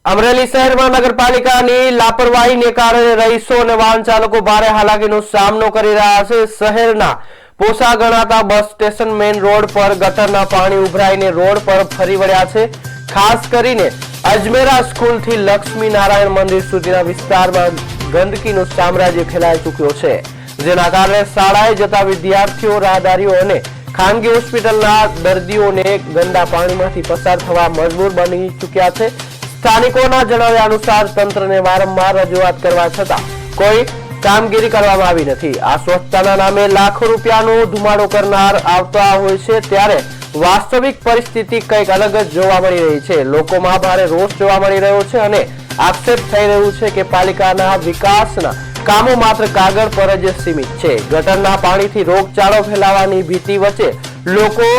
અમરેલી શહેરમાં નગરપાલિકાની લાપરવાહીને કારણે રહીશો અને વાહન ચાલકો ભારે હાલાકીનો સામનો કરી રહ્યા છે। શહેરના પોસા ગણાતા બસ સ્ટેશન મેઇન રોડ પર ગટરના પાણી ઉભરાઈને રોડ પર ફરી વળ્યા છે। ખાસ કરીને અજમેરા સ્કૂલથી લક્ષ્મી નારાયણ મંદિર સુધીના વિસ્તારમાં ગંદકીનું સામ્રાજ્ય ફેલાઈ ચૂક્યો છે, જેના કારણે શાળાએ જતા વિદ્યાર્થીઓ, રાહદારીઓ અને ખાનગી હોસ્પિટલના દર્દીઓને ગંદા પાણીમાંથી પસાર થવા મજબૂર બની ચૂક્યા છે। સ્થાનિકોના જણાવ્યા અનુસાર તંત્રને વારંવાર રજૂઆત કરવા છતાં કોઈ કામગીરી કરવામાં આવી નથી। આ સ્વચ્છતાના નામે લાખો રૂપિયાનો ધુમાડો કરનાર આવતા હોય છે, ત્યારે વાસ્તવિક પરિસ્થિતિ કંઈક અલગ જ જોવા મળી રહી છે। લોકોમાં ભારે રોષ જોવા મળી રહ્યો છે અને આક્ષેપ થઈ રહ્યું છે કે પાલિકાના વિકાસના કામો માત્ર કાગળ પર જ સીમિત છે। ગટરના પાણીથી રોગચાળો ફેલાવાની ભીતિ વચ્ચે લોકો